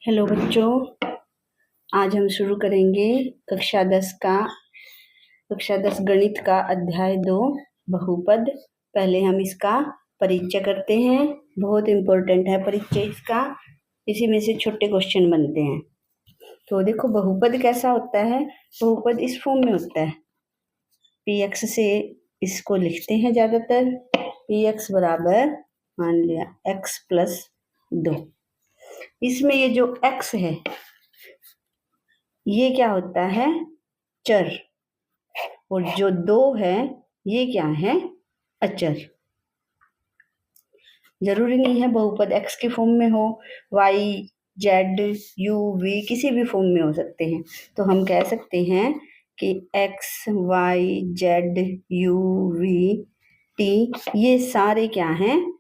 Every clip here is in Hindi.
हेलो बच्चों, आज हम शुरू करेंगे कक्षा 10 गणित का अध्याय 2 बहुपद। पहले हम इसका परिचय करते हैं। बहुत इम्पोर्टेंट है परिचय इसका। इसी में से छोटे क्वेश्चन बनते हैं। तो देखो बहुपद कैसा होता है। बहुपद इस फॉर्म में होता है। px से इसको लिखते हैं ज्यादातर। px बराबर मान लिया x प्लस 2। इसमें ये जो x है ये क्या होता है, चर। और जो 2 है ये क्या है, अचर। जरूरी नहीं है बहुपद x के फॉर्म में हो, y z u v किसी भी फॉर्म में हो सकते हैं। तो हम कह सकते हैं कि x y z u v t ये सारे क्या हैं,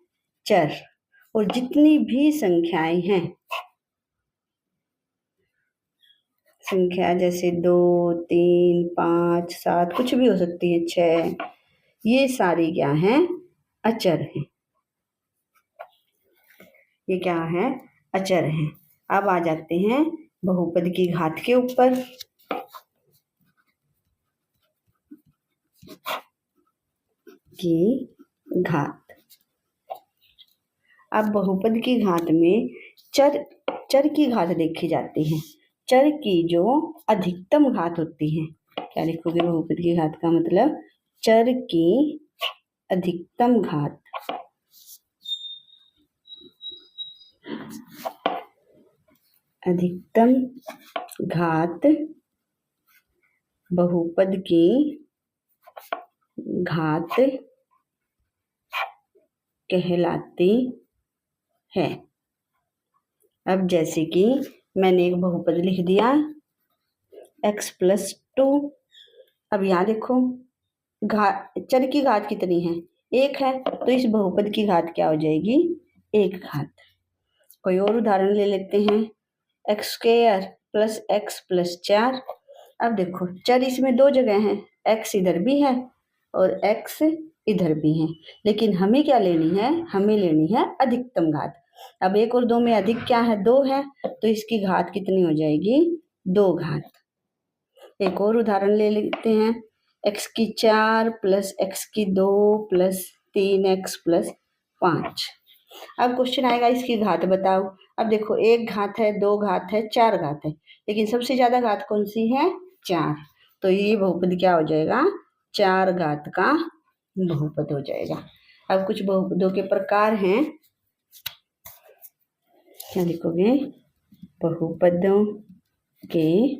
चर। और जितनी भी संख्याएं हैं, संख्या जैसे 2 3 5 7 कुछ भी हो सकती है, 6, ये सारी क्या हैं, अचर हैं। ये क्या है, अचर हैं। अब आ जाते हैं बहुपद की घात के ऊपर। की घात। अब बहुपद की घात में चर की घात देखी जाती है। चर की जो अधिकतम घात होती है, क्या लिखोगे बहुपद की घात का मतलब, चर की अधिकतम घात। अधिकतम घात बहुपद की घात कहलाती है। अब जैसे कि मैंने एक बहुपद लिख दिया x प्लस 2। अब यहाँ देखो चर की घात कितनी है, 1 है। तो इस बहुपद की घात क्या हो जाएगी, 1 घात। कोई और उदाहरण ले लेते हैं, x square plus x plus 4। अब देखो चर इसमें 2 जगह हैं, x इधर भी है और x इधर भी है। लेकिन हमें क्या लेनी है, हमें लेनी है अधिकतम घात। अब 1 और 2 में अधिक क्या है, 2 है। तो इसकी घात कितनी हो जाएगी, 2 घात। एक और उदाहरण ले लेते हैं, x की 4 प्लस x की 2 प्लस 3x प्लस 5। अब क्वेश्चन आएगा इसकी घात बताओ। अब देखो 1 घात है, 2 घात है, 4 घात है, लेकिन सबसे ज्यादा घात कौन सी है, 4। तो ये बहुपद क्या हो जाएगा, 4 घात का बहुपद हो जाएगा। अब कुछ बहुपदों के प्रकार हैं, क्या लिखोगे, बहुपदों के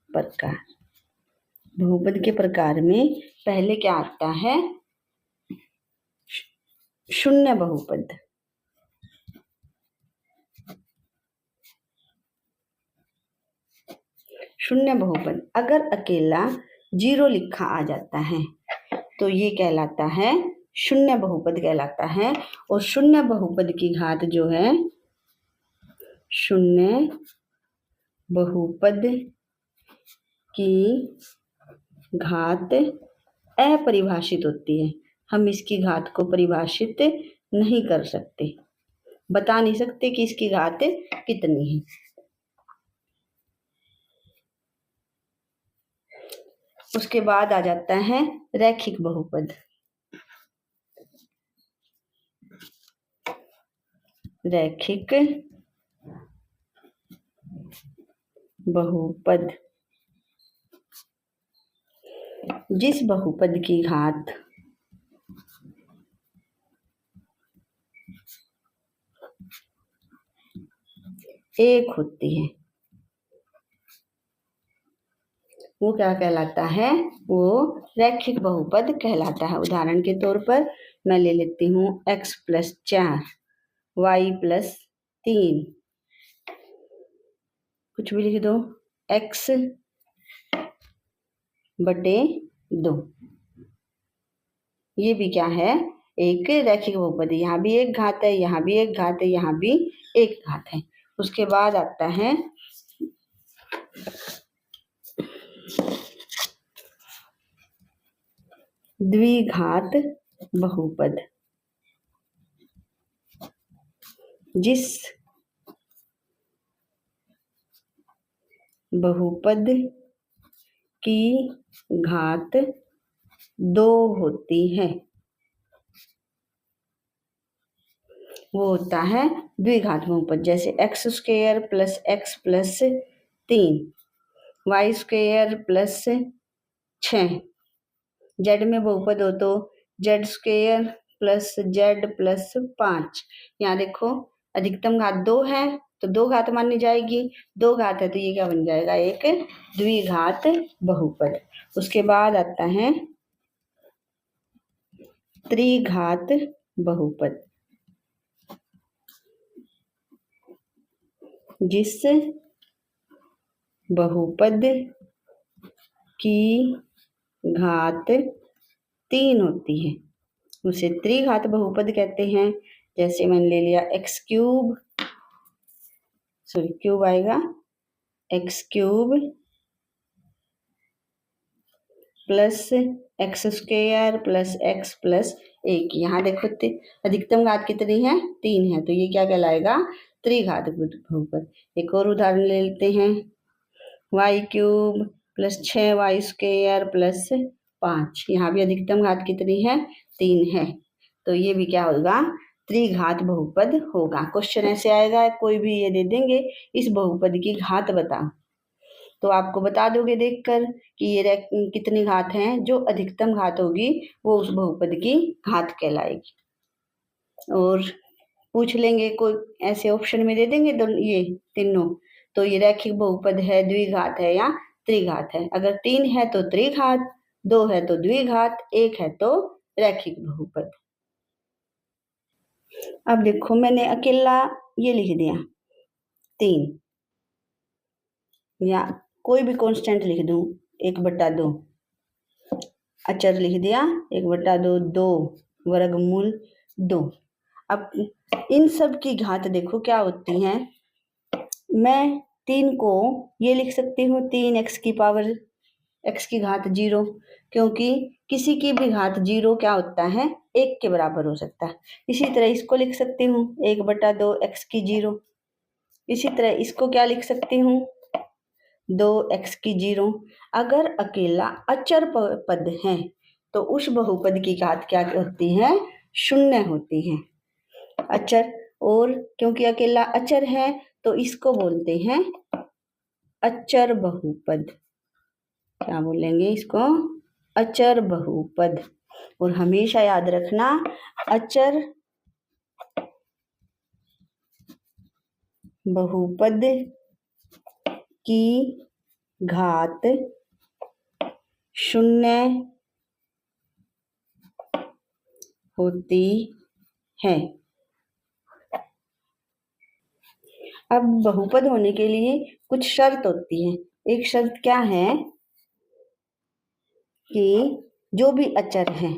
प्रकार। बहुपद के प्रकार में पहले क्या आता है, शून्य बहुपद। शून्य बहुपद अगर अकेला 0 लिखा आ जाता है तो ये कहलाता है शून्य बहुपद कहलाता है। और शून्य बहुपद की घात जो है, शून्य बहुपद की घात अपरिभाषित होती है। हम इसकी घात को परिभाषित नहीं कर सकते, बता नहीं सकते कि इसकी घात कितनी है। उसके बाद आ जाता है रैखिक बहुपद। रैखिक बहुपद जिस बहुपद की घात एक होती है वो क्या कहलाता है, वो रैखिक बहुपद कहलाता है। उदाहरण के तौर पर मैं ले लेती हूँ x प्लस 4 y प्लस 3, कुछ भी लिख दो, x बटे 2। ये भी क्या है, एक रैखिक बहुपद। यहाँ भी एक घात है, यहाँ भी एक घात है, यहाँ भी एक घात है। उसके बाद आता है द्विघात बहुपद। जिस बहुपद की घात 2 होती है, वो होता है द्विघात बहुपद। जैसे x square plus x plus 3, y square plus 6, z में बहुपद हो तो z square plus z plus 5। यहाँ देखो अधिकतम घात 2 है तो 2 घात मानी जाएगी, 2 घात है तो ये क्या बन जाएगा, एक द्विघात बहुपद। उसके बाद आता है त्रिघात बहुपद, जिस बहुपद की घात 3 होती है उसे त्रिघात बहुपद कहते हैं। जैसे मैंने ले लिया एक्स क्यूब, सॉरी क्यूब आएगा, x cube plus x square plus x plus 1। यहाँ देखो अधिकतम घात कितनी है, 3 है, तो ये क्या कहलाएगा, त्रिघात बहुपद। एक और उदाहरण ले लेते हैं, y cube plus 6y square plus 5। यहाँ भी अधिकतम घात कितनी है, 3 है, तो ये भी क्या होगा, त्रिघात बहुपद होगा। क्वेश्चन ऐसे आएगा, कोई भी ये दे देंगे इस बहुपद की घात बता, तो आपको बता दोगे देखकर कि ये कितनी घात हैं, जो अधिकतम घात होगी वो उस बहुपद की घात कहलाएगी। और पूछ लेंगे कोई ऐसे ऑप्शन में दे देंगे ये तीनों, तो ये रैखिक बहुपद है, द्विघात है या त्रिघात है। अगर 3 है तो त्रिघात, 2 है तो द्विघात, 1 है तो रैखिक बहुपद। अब देखो मैंने अकेला ये लिख दिया 3, या कोई भी कांस्टेंट लिख दूं 1/2, अचर लिख दिया 1/2, 2 वर्गमूल 2। अब इन सब की घात देखो क्या होती है, मैं 3 को ये लिख सकती हूँ 3x की पावर x की घात 0, क्योंकि किसी की भी घात 0 क्या होता है, 1 के बराबर हो सकता है। इसी तरह इसको लिख सकती हूँ 1/2 x की 0। इसी तरह इसको क्या लिख सकती हूँ, 2x की 0। अगर अकेला अचर पद है तो उस बहुपद की घात क्या होती है, 0 होती है, अचर। और क्योंकि अकेला अचर है तो इसको बोलते हैं अचर बहुपद। क्या बोलेंगे इसको, अचर बहुपद। और हमेशा याद रखना, अचर बहुपद की घात 0 होती है। अब बहुपद होने के लिए कुछ शर्त होती है। एक शर्त क्या है कि जो भी अचर है,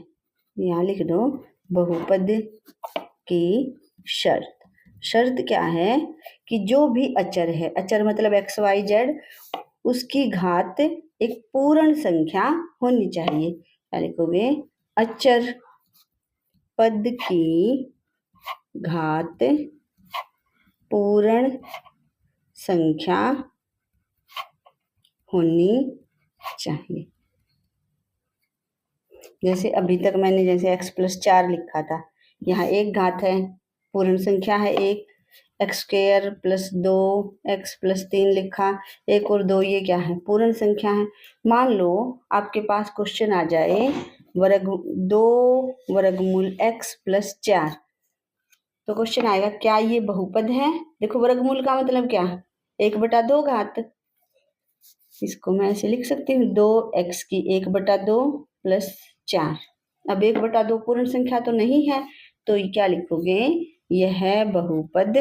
यहाँ लिख दो बहुपद की शर्त क्या है कि जो भी अचर है, अचर मतलब एक्स वाई जेड, उसकी घात एक पूर्ण संख्या होनी चाहिए। क्या लिखोगे, अचर पद की घात पूर्ण संख्या होनी चाहिए। जैसे अभी तक मैंने जैसे x+4 लिखा था, यहाँ एक घात है, पूर्ण संख्या है 1, x square plus 2 x plus 3 लिखा, 1 और 2 ये क्या है, पूर्ण संख्या है। मान लो आपके पास क्वेश्चन आ जाए 2 वर्गमूल x प्लस 4, तो क्वेश्चन आएगा क्या ये बहुपद है। देखो वर्गमूल का मतलब क्या, 1/2 घात, इसको मैं ऐसे लिख सकती हूँ 2x की 1/2 प्लस 4। अब 1/2 पूर्ण संख्या तो नहीं है, तो क्या लिखोगे, यह बहुपद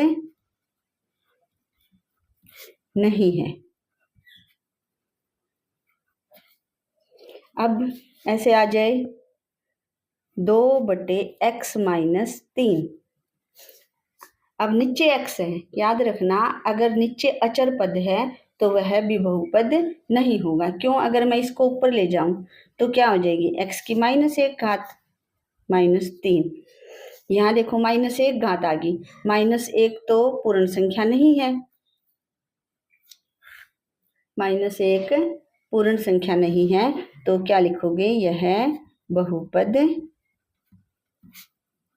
नहीं है। अब ऐसे आ जाए 2/x - 3। अब नीचे x है, याद रखना अगर नीचे अचर पद है तो वह भी बहुपद नहीं होगा। क्यों, अगर मैं इसको ऊपर ले जाऊं तो क्या हो जाएगी, x की -1 घात -3। यहाँ देखो -1 घात आ गई, -1 तो पूर्ण संख्या नहीं है, माइनस एक पूर्ण संख्या नहीं है, तो क्या लिखोगे, यह बहुपद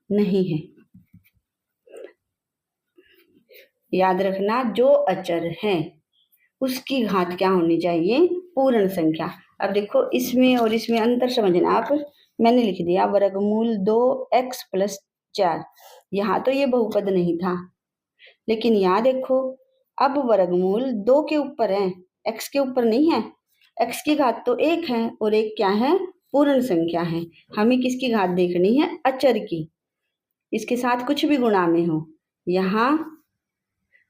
नहीं है। याद रखना, जो अचर है उसकी घात क्या होनी चाहिए, पूर्ण संख्या। अब देखो इसमें और इसमें अंतर समझना आप। मैंने लिख दिया वर्गमूल 2x + 4। यहाँ तो ये बहुपद नहीं था, लेकिन यहाँ देखो अब वर्गमूल 2 के ऊपर है, x के ऊपर नहीं है। x की घात तो 1 है और 1 क्या है, पूर्ण संख्या है। हमें किसकी घात देखनी है, अचर की, इसके साथ कुछ भी गुणा में हो। यहाँ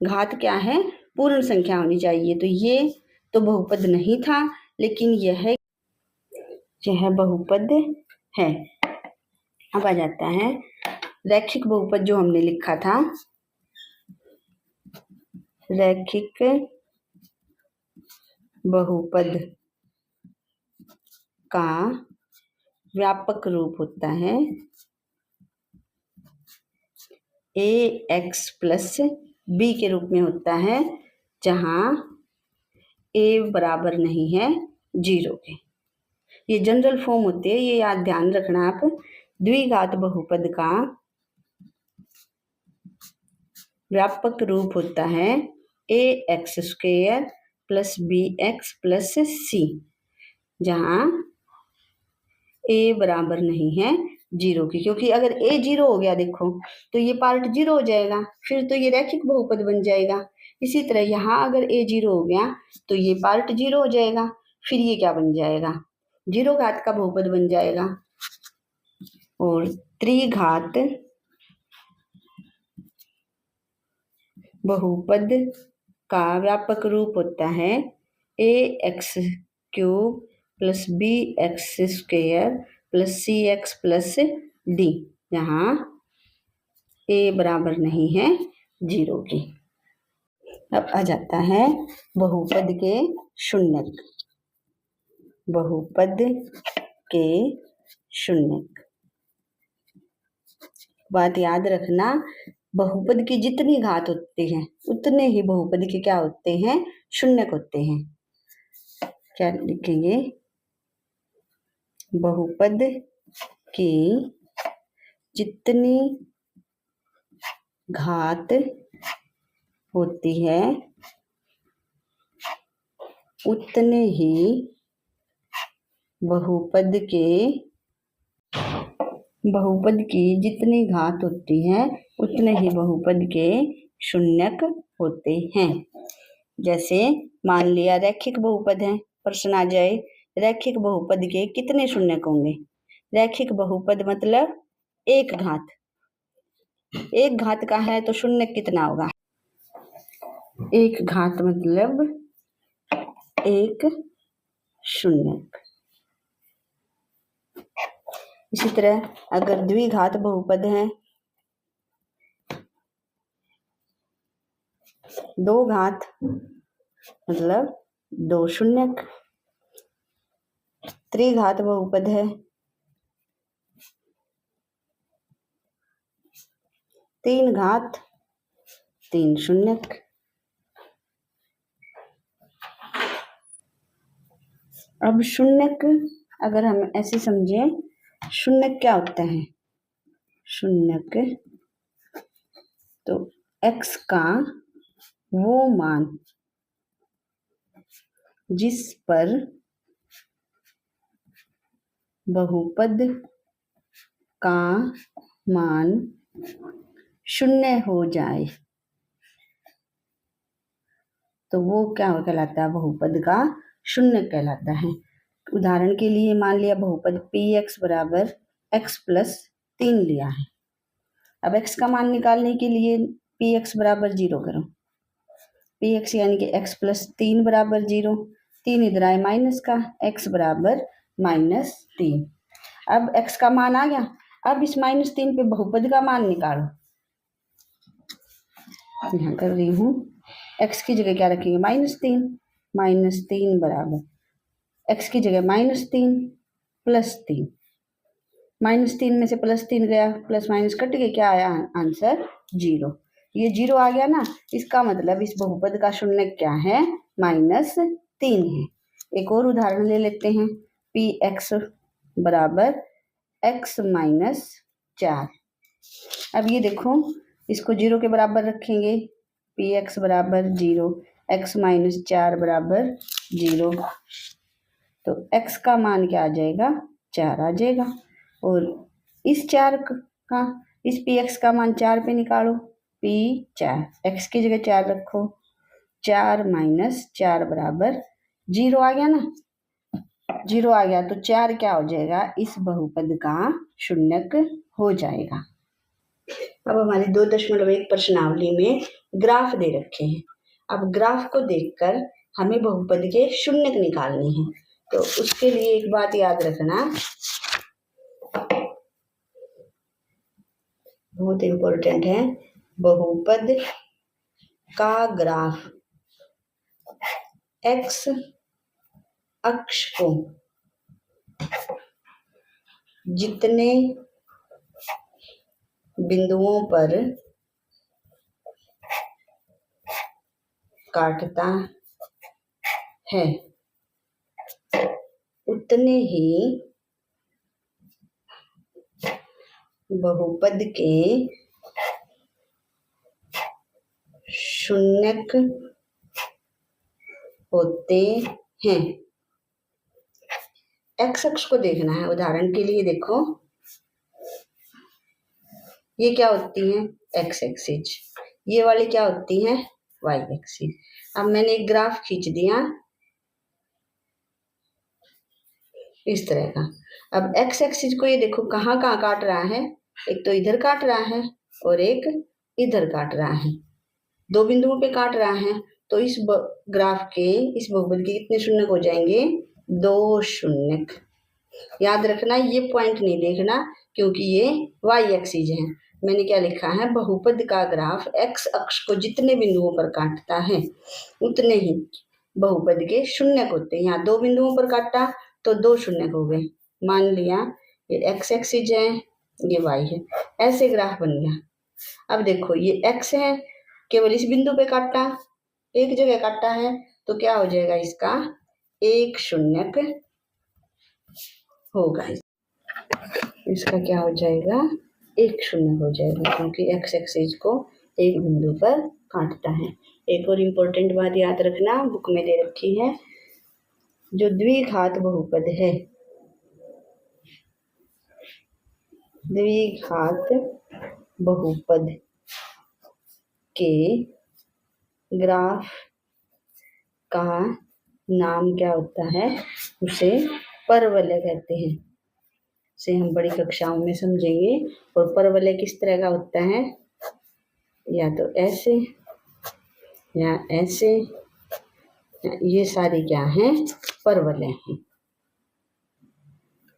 घात क्या है, पूर्ण संख्या होनी चाहिए। तो ये तो बहुपद नहीं था, लेकिन यह बहुपद है। अब आ जाता है रैखिक बहुपद, जो हमने लिखा था, रैखिक बहुपद का व्यापक रूप होता है ax + b के रूप में होता है, जहां a बराबर नहीं है 0 के। ये जनरल फॉर्म होती है, ये याद ध्यान रखना आप। द्विघात बहुपद का व्यापक रूप होता है ax² + bx + c, जहां a बराबर नहीं है 0 की। क्योंकि अगर a 0 हो गया देखो, तो ये पार्ट 0 हो जाएगा, फिर तो ये रैखिक बहुपद बन जाएगा। इसी तरह यहाँ अगर a 0 हो गया तो ये पार्ट 0 हो जाएगा, फिर ये क्या बन जाएगा, 0 घात का बहुपद बन जाएगा। और त्रिघात बहुपद का व्यापक रूप होता है ax³ + bx² + cx + d, जहाँ a बराबर नहीं है 0 की। अब आ जाता है बहुपद के शून्यक। बहुपद के शून्यक, बात याद रखना, बहुपद की जितनी घात होती है उतने ही बहुपद के क्या होते हैं, शून्यक होते हैं। क्या लिखेंगे, बहुपद की जितनी घात होती है उतने ही बहुपद की जितनी घात होती है उतने ही बहुपद के शून्यक होते हैं। जैसे मान लिया रैखिक बहुपद है, प्रश्न आ जाए रैखिक बहुपद के कितने शून्यक होंगे। रैखिक बहुपद मतलब एक घात, एक घात का है तो शून्यक कितना होगा, एक घात मतलब एक शून्यक। इसी तरह अगर द्विघात बहुपद है, 2 घात मतलब 2 शून्यक। त्रिघात बहुपद है, 3 घात 3 शून्यक। अब शून्यक अगर हम ऐसे समझे, शून्यक क्या होता है, शून्यक तो x का वो मान जिस पर बहुपद का मान शून्य हो जाए तो वो क्या कहलाता है, बहुपद का शून्य कहलाता है। उदाहरण के लिए मान लिया बहुपद px = x + 3 लिया है। अब x का मान निकालने के लिए px = 0 करो, px यानी कि x + 3 = 0, 3 इधर आए माइनस का, x = -3। अब x का मान आ गया, अब इस -3 पे बहुपद का मान निकालो। यहाँ कर रही हूँ, x की जगह क्या रखेंगे, -3, -3 बराबर x की जगह -3 + 3, -3 में से +3 गया, प्लस माइनस कट के क्या आया आंसर, 0। ये 0 आ गया ना, इसका मतलब इस बहुपद का शून्यक क्या है, -3 3 है। एक और उदाहरण ले लेते हैं, पी एक्स बराबर x माइनस 4। अब ये देखो, इसको 0 के बराबर रखेंगे, पी एक्स बराबर 0, x माइनस 4 बराबर 0, तो x का मान क्या आ जाएगा, 4 आ जाएगा। और इस 4 का, इस पी एक्स का मान 4 पे निकालो, पी 4, x की जगह 4 रखो, 4 माइनस 4 बराबर 0 आ गया ना, 0 आ गया तो 4 क्या हो जाएगा, इस बहुपद का शून्यक हो जाएगा। अब हमारी 2.1 प्रश्नावली में ग्राफ दे रखे हैं। अब ग्राफ को देखकर हमें बहुपद के शून्यक निकालने हैं। तो उसके लिए एक बात याद रखना, बहुत इंपॉर्टेंट है, बहुपद का ग्राफ x अक्ष को जितने बिंदुओं पर काटता है उतने ही बहुपद के शून्यक होते हैं। x अक्ष को देखना है, उदाहरण के लिए देखो, ये क्या होती है, x एक्सिस, ये वाली क्या होती है, y एक्सिस। अब मैंने एक ग्राफ खींच दिया इस तरह का। अब x एक्सिस को ये देखो कहाँ कहाँ काट रहा है, एक तो इधर काट रहा है और एक इधर काट रहा है, 2 बिंदुओं पे काट रहा है। तो इस ग्राफ के, इस बहुपद के कितने शून्यक हो जाएंगे, 2 शून्यक। याद रखना, ये पॉइंट नहीं देखना क्योंकि ये y एक्सिस है। मैंने क्या लिखा है, बहुपद का ग्राफ x अक्ष को जितने बिंदुओं पर काटता है उतने ही बहुपद के शून्यक होते हैं। यहाँ 2 बिंदुओं पर काटा तो 2 शून्यक हो गए, मान लिया ये x एक्सिस है, ये y है, ऐसे ग्राफ बन गया। अब देखो ये x है, केवल इस बिंदु पे काटा, एक जगह काटा है, तो क्या हो जाएगा, इसका 1 शून्यक होगा, इसका क्या हो जाएगा, 1 शून्यक हो जाएगा, क्योंकि x एक्सिस को एक बिंदु पर काटता है। एक और इम्पोर्टेंट बात याद रखना, बुक में दे रखी है, जो द्विघात बहुपद है, द्विघात बहुपद के ग्राफ का नाम क्या होता है, उसे परवलय कहते हैं। से हम बड़ी कक्षाओं में समझेंगे। और परवलय किस तरह का होता है, या तो ऐसे या ऐसे, ये सारी क्या हैं, परवलय हैं।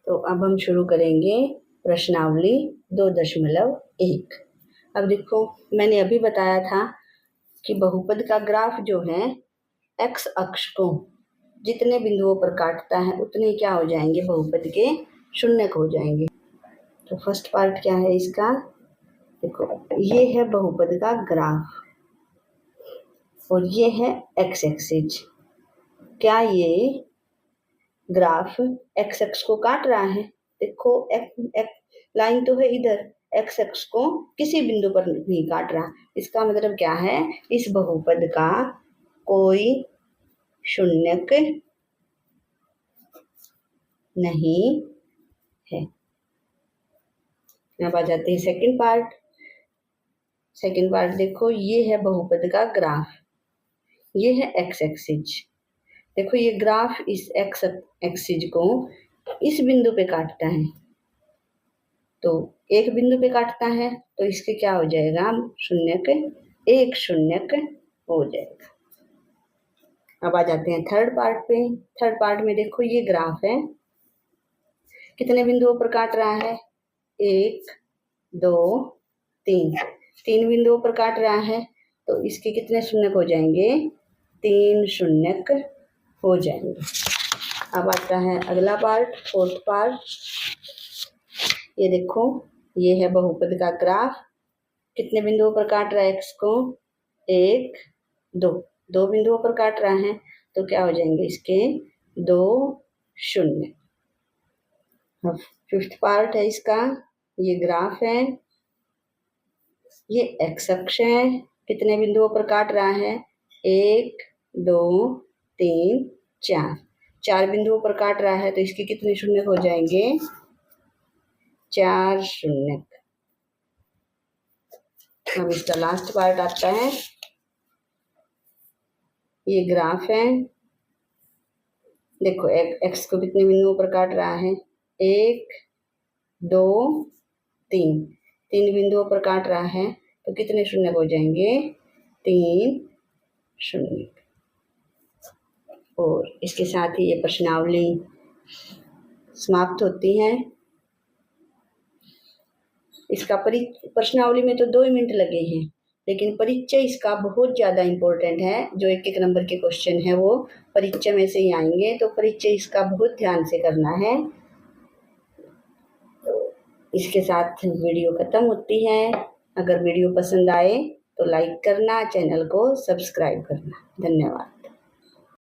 तो अब हम शुरू करेंगे प्रश्नावली 2.1। अब देखो, मैंने अभी बताया था कि बहुपद का ग्राफ जो है x अक्ष को जितने बिंदुओं पर काटता है उतने क्या हो जाएंगे, बहुपद के शून्यक हो जाएंगे। तो फर्स्ट पार्ट क्या है इसका, देखो ये है बहुपद का ग्राफ और ये है x एक्सिस। क्या ये ग्राफ x अक्ष को काट रहा है, देखो लाइन तो है इधर, x अक्ष को किसी बिंदु पर नहीं काट रहा। इसका मतलब क्या है, इस बहुपद का कोई शून्यक नहीं है। अब आ जाते हैं सेकंड पार्ट। सेकंड पार्ट देखो, ये है बहुपद का ग्राफ, ये है x एक्सिस। देखो ये ग्राफ इस x एक्सिस को इस बिंदु पे काटता है, तो एक बिंदु पे काटता है तो इसके क्या हो जाएगा, शून्यक, 1 शून्यक हो जाएगा। अब आ जाते हैं थर्ड पार्ट पे। थर्ड पार्ट में देखो ये ग्राफ है, कितने बिंदुओं पर काट रहा है, 1 2 3, 3 बिंदुओं पर काट रहा है, तो इसके कितने शून्यक हो जाएंगे, 3 शून्यक हो जाएंगे। अब आता है अगला पार्ट, फोर्थ पार्ट। ये देखो, ये है बहुपद का ग्राफ, कितने बिंदुओं पर काट रहा है x को, 1 2, 2 बिंदुओं पर काट रहा है, तो क्या हो जाएंगे इसके 2 शून्य। अब 5th पार्ट है इसका, ये ग्राफ है, ये एक्स अक्ष है, कितने बिंदुओं पर काट रहा है 1 2 3 4, 4 बिंदुओं पर काट रहा है तो इसके कितने शून्य हो जाएंगे 4 शून्य। अब इसका लास्ट पार्ट आता है, ये ग्राफ है, देखो एक्स को कितने बिंदुओं पर काट रहा है 1 2 3, 3 बिंदुओं पर काट रहा है तो कितने शून्य हो जाएंगे 3 शून्य। और इसके साथ ही ये प्रश्नावली समाप्त होती है। इसका प्रश्नावली में तो 2 मिनट लगे हैं, लेकिन परिचय इसका बहुत ज़्यादा इम्पोर्टेंट है। जो 1-1 नंबर के क्वेश्चन है वो परिचय में से ही आएंगे, तो परिचय इसका बहुत ध्यान से करना है। तो इसके साथ वीडियो ख़त्म होती है। अगर वीडियो पसंद आए तो लाइक करना, चैनल को सब्सक्राइब करना। धन्यवाद।